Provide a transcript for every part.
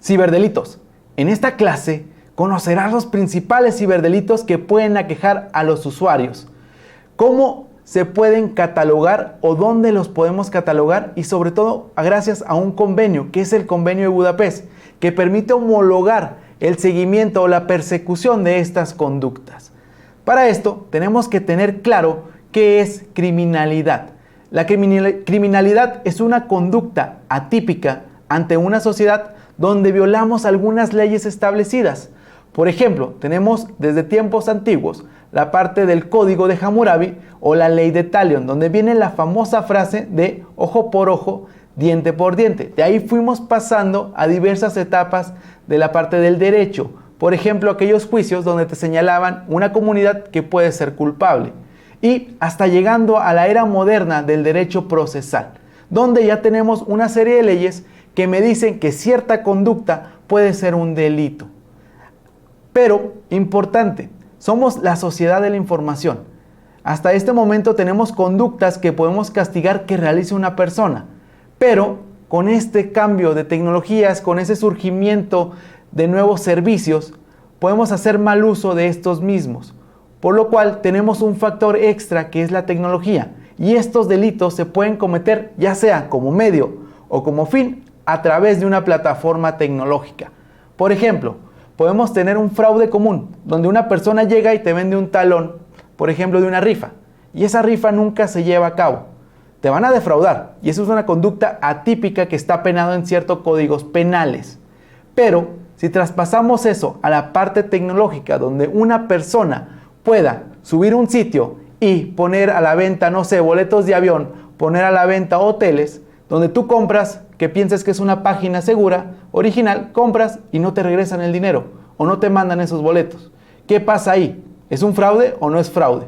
Ciberdelitos. En esta clase conocerás los principales ciberdelitos que pueden aquejar a los usuarios, cómo se pueden catalogar o dónde los podemos catalogar y sobre todo gracias a un convenio que es el Convenio de Budapest, que permite homologar el seguimiento o la persecución de estas conductas. Para esto tenemos que tener claro qué es criminalidad. La criminalidad es una conducta atípica ante una sociedad donde violamos algunas leyes establecidas. Por ejemplo, tenemos desde tiempos antiguos la parte del Código de Hammurabi o la Ley de Talión, donde viene la famosa frase de ojo por ojo, diente por diente. De ahí fuimos pasando a diversas etapas de la parte del derecho. Por ejemplo, aquellos juicios donde te señalaban una comunidad que puede ser culpable. Y hasta llegando a la era moderna del derecho procesal, donde ya tenemos una serie de leyes que me dicen que cierta conducta puede ser un delito. Pero, importante, somos la sociedad de la información. Hasta este momento tenemos conductas que podemos castigar que realice una persona. Pero, con este cambio de tecnologías, con ese surgimiento de nuevos servicios, podemos hacer mal uso de estos mismos. Por lo cual, tenemos un factor extra que es la tecnología. Y estos delitos se pueden cometer ya sea como medio o como fin a través de una plataforma tecnológica. Por ejemplo, podemos tener un fraude común, donde una persona llega y te vende un talón, por ejemplo, de una rifa, y esa rifa nunca se lleva a cabo. Te van a defraudar, y eso es una conducta atípica que está penado en ciertos códigos penales. Pero, si traspasamos eso a la parte tecnológica, donde una persona pueda subir un sitio y poner a la venta, no sé, boletos de avión, poner a la venta hoteles, donde tú compras, que pienses que es una página segura, original, compras y no te regresan el dinero o no te mandan esos boletos. ¿Qué pasa ahí? ¿Es un fraude o no es fraude?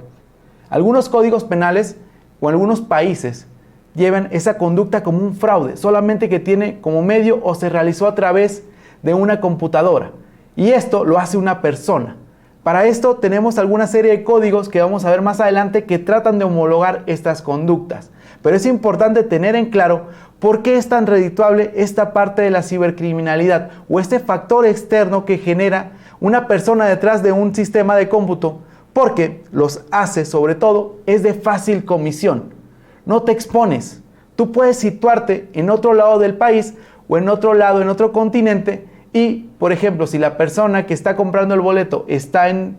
Algunos códigos penales o algunos países llevan esa conducta como un fraude, solamente que tiene como medio o se realizó a través de una computadora. Y esto lo hace una persona. Para esto tenemos alguna serie de códigos que vamos a ver más adelante que tratan de homologar estas conductas. Pero es importante tener en claro por qué es tan redituable esta parte de la cibercriminalidad o este factor externo que genera una persona detrás de un sistema de cómputo, porque los hace sobre todo es de fácil comisión. No te expones. Tú puedes situarte en otro lado del país o en otro lado, en otro continente y, por ejemplo, si la persona que está comprando el boleto está en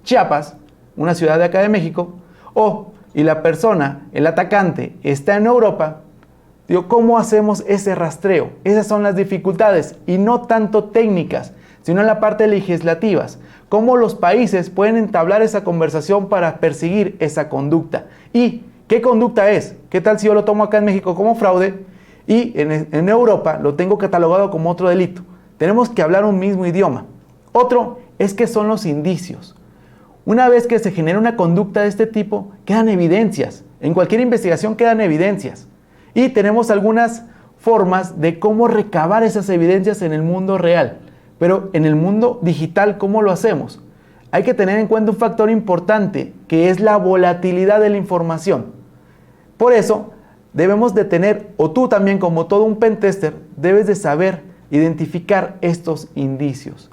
Chiapas, una ciudad de acá de México, y la persona, el atacante, está en Europa, ¿cómo hacemos ese rastreo? Esas son las dificultades y no tanto técnicas, sino en la parte legislativas. ¿Cómo los países pueden entablar esa conversación para perseguir esa conducta? ¿Y qué conducta es? ¿Qué tal si yo lo tomo acá en México como fraude y en Europa lo tengo catalogado como otro delito? Tenemos que hablar un mismo idioma. Otro es que son los indicios. Una vez que se genera una conducta de este tipo, quedan evidencias. En cualquier investigación quedan evidencias. Y tenemos algunas formas de cómo recabar esas evidencias en el mundo real. Pero en el mundo digital, ¿cómo lo hacemos? Hay que tener en cuenta un factor importante, que es la volatilidad de la información. Por eso, debemos de tener, o tú también como todo un pentester, debes de saber identificar estos indicios.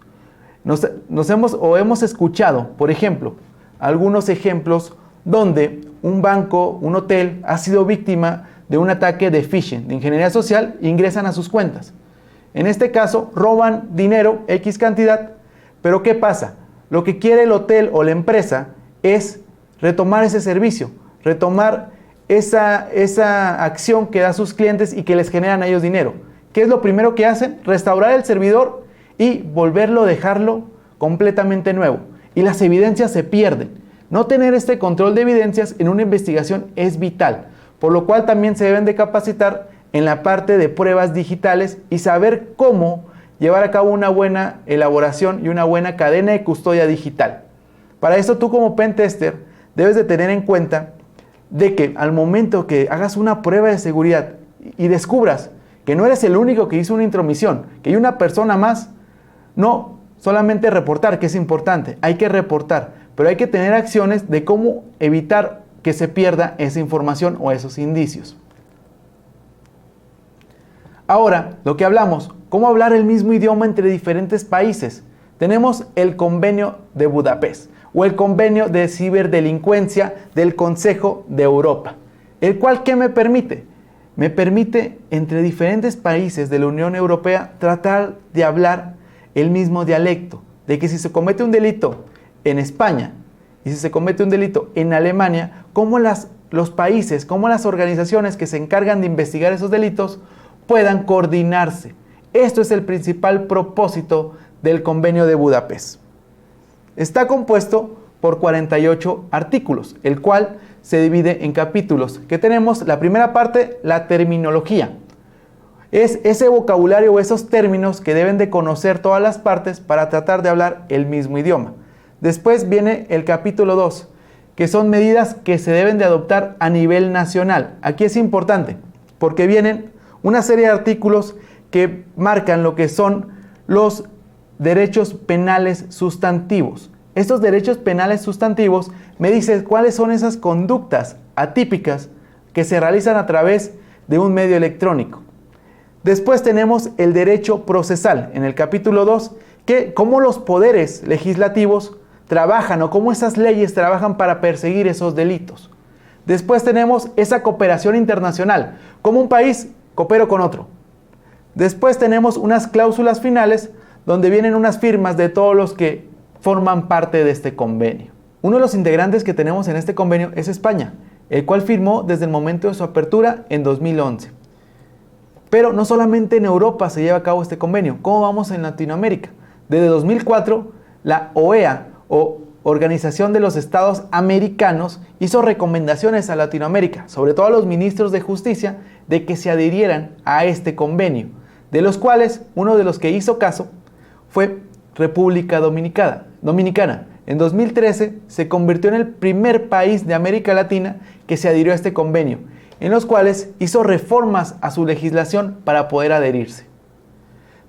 Hemos escuchado, por ejemplo, algunos ejemplos donde un banco, un hotel, ha sido víctima de un ataque de phishing, de ingeniería social, ingresan a sus cuentas. En este caso, roban dinero, X cantidad, pero ¿qué pasa? Lo que quiere el hotel o la empresa es retomar ese servicio, retomar esa acción que da a sus clientes y que les generan a ellos dinero. ¿Qué es lo primero que hacen? Restaurar el servidor y dejarlo completamente nuevo. Y las evidencias se pierden. No tener este control de evidencias en una investigación es vital, por lo cual también se deben de capacitar en la parte de pruebas digitales y saber cómo llevar a cabo una buena elaboración y una buena cadena de custodia digital. Para esto tú como pentester debes de tener en cuenta de que al momento que hagas una prueba de seguridad y descubras que no eres el único que hizo una intromisión, que hay una persona más, no solamente reportar, que es importante, hay que reportar, pero hay que tener acciones de cómo evitar que se pierda esa información o esos indicios. Ahora, lo que hablamos, cómo hablar el mismo idioma entre diferentes países. Tenemos el Convenio de Budapest o el Convenio de Ciberdelincuencia del Consejo de Europa, el cual ¿qué me permite? Me permite entre diferentes países de la Unión Europea tratar de hablar el mismo dialecto, de que si se comete un delito en España y si se comete un delito en Alemania, cómo los países, cómo las organizaciones que se encargan de investigar esos delitos puedan coordinarse. Esto es el principal propósito del Convenio de Budapest. Está compuesto por 48 artículos, el cual se divide en capítulos, que tenemos la primera parte, la terminología. Es ese vocabulario o esos términos que deben de conocer todas las partes para tratar de hablar el mismo idioma. Después viene el capítulo 2, que son medidas que se deben de adoptar a nivel nacional. Aquí es importante, porque vienen una serie de artículos que marcan lo que son los derechos penales sustantivos. Estos derechos penales sustantivos me dicen cuáles son esas conductas atípicas que se realizan a través de un medio electrónico. Después tenemos el derecho procesal en el capítulo 2, que cómo los poderes legislativos trabajan o cómo esas leyes trabajan para perseguir esos delitos. Después tenemos esa cooperación internacional, cómo un país coopera con otro. Después tenemos unas cláusulas finales donde vienen unas firmas de todos los que forman parte de este convenio. Uno de los integrantes que tenemos en este convenio es España, el cual firmó desde el momento de su apertura en 2011. Pero no solamente en Europa se lleva a cabo este convenio, ¿cómo vamos en Latinoamérica? Desde 2004, la OEA, o Organización de los Estados Americanos, hizo recomendaciones a Latinoamérica, sobre todo a los ministros de justicia, de que se adhirieran a este convenio, de los cuales uno de los que hizo caso fue República Dominicana. En 2013 se convirtió en el primer país de América Latina que se adhirió a este convenio, en los cuales hizo reformas a su legislación para poder adherirse.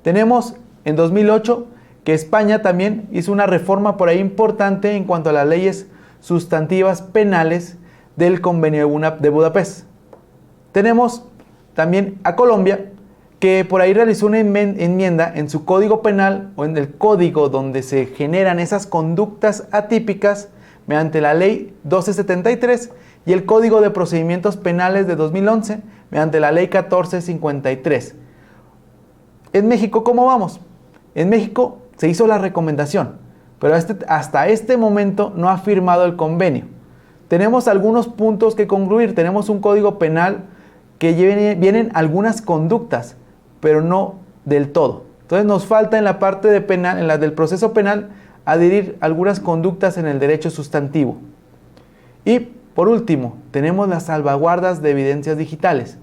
Tenemos en 2008 que España también hizo una reforma por ahí importante en cuanto a las leyes sustantivas penales del Convenio de Budapest. Tenemos también a Colombia, que por ahí realizó una enmienda en su código penal o en el código donde se generan esas conductas atípicas mediante la ley 1273 y el Código de Procedimientos Penales de 2011 mediante la ley 1453. En México, ¿cómo vamos? En México se hizo la recomendación, pero hasta este momento no ha firmado el convenio. Tenemos algunos puntos que concluir. Tenemos un código penal que vienen algunas conductas, pero no del todo. Entonces nos falta en la parte de penal, en la del proceso penal, adherir algunas conductas en el derecho sustantivo. Y por último, tenemos las salvaguardas de evidencias digitales.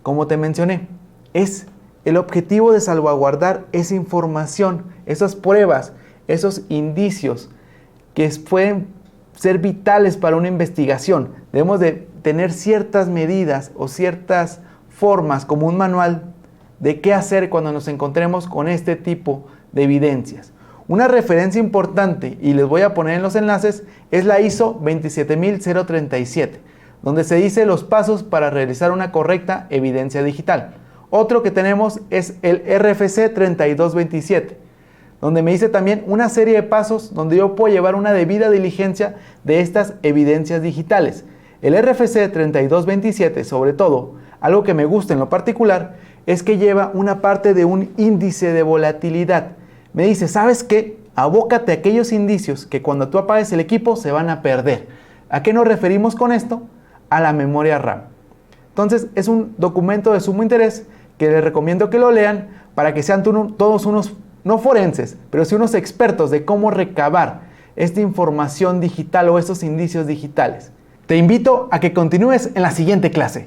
Como te mencioné, es el objetivo de salvaguardar esa información, esas pruebas, esos indicios que pueden ser vitales para una investigación. Debemos de tener ciertas medidas o ciertas formas como un manual de qué hacer cuando nos encontremos con este tipo de evidencias. Una referencia importante, y les voy a poner en los enlaces, es la ISO 27037, donde se dice los pasos para realizar una correcta evidencia digital. Otro que tenemos es el RFC 3227, donde me dice también una serie de pasos donde yo puedo llevar una debida diligencia de estas evidencias digitales. El RFC 3227, sobre todo, algo que me gusta en lo particular, es que lleva una parte de un índice de volatilidad. Me dice, ¿sabes qué? Abócate a aquellos indicios que cuando tú apagues el equipo se van a perder. ¿A qué nos referimos con esto? A la memoria RAM. Entonces, es un documento de sumo interés que les recomiendo que lo lean para que sean todos unos, no forenses, pero sí unos expertos de cómo recabar esta información digital o estos indicios digitales. Te invito a que continúes en la siguiente clase.